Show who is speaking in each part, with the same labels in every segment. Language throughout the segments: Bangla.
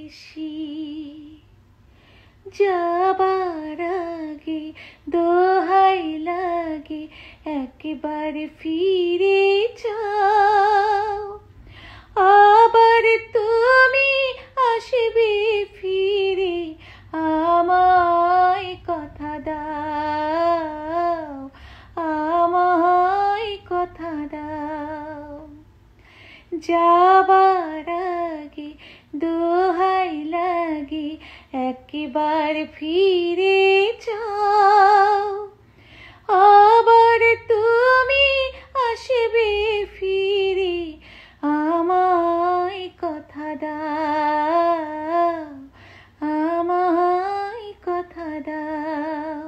Speaker 1: বেশি যাবার আগে দোহাই লাগে একবারে ফিরে যাও আবার তুমি আসবে ফিরে আমায় কথা দাও আমায় কথা দাও যাবার আগে দোহাই লাগে একবার ফিরে যাও আবার তুমি আসবে ফিরে আমায় কথা দাও আমায় কথা দাও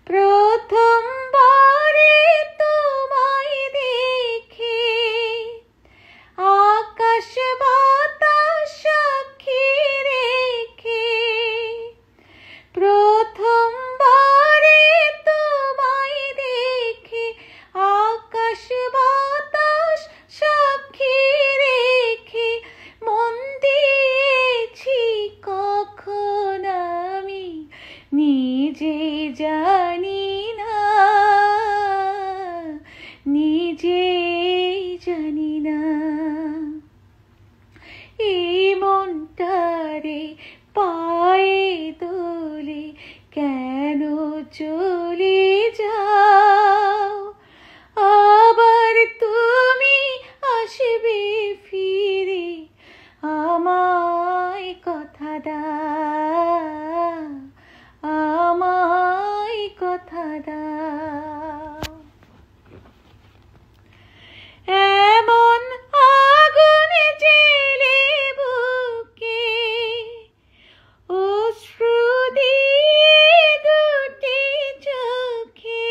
Speaker 1: প্রথমবারে তোমায় দেখে আকাশ বাতাস সাক্ষী রেখে প্রথমবারে তোমায় দেখে আকাশ বাতাস সাক্ষী রেখে মন দিয়েছি কখন আমি নিজে জানি না নিজে জানি না এই মনটারে পায়ে তোলে কেন চলে যাও আবার তুমি আসবে ফিরে আমায় কথা দাও আমায় কথা দাও এমন আগুন জ্বেলে বুকে অশ্রু দিয়ে দুটি চোখে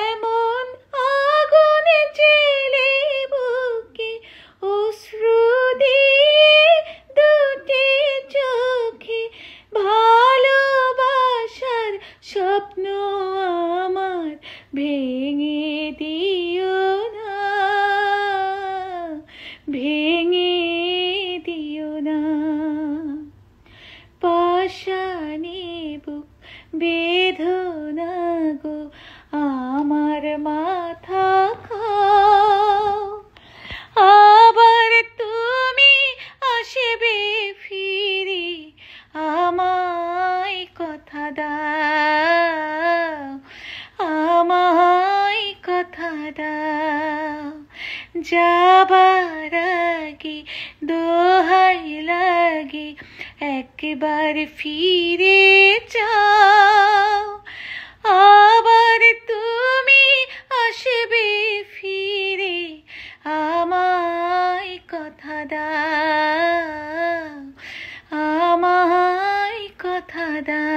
Speaker 1: এমন আগুন জ্বেলে বুকে অশ্রু দিয়ে দুটি চোখে ভালোবাসার স্বপ্ন আমার ভেঙে দিও না ভেঙে দিও না পাশানি বুক বেদনা গো আমার মাথা খাও আবার তুমি আসবে ফিরে আমায় কথা দাও আমায় কথা দাও যাবার আগে দোহাই লাগে একবার ফিরে যাও আবার তুমি আসবে ফিরে আমায় কথা দাও আমায় কথা দাও।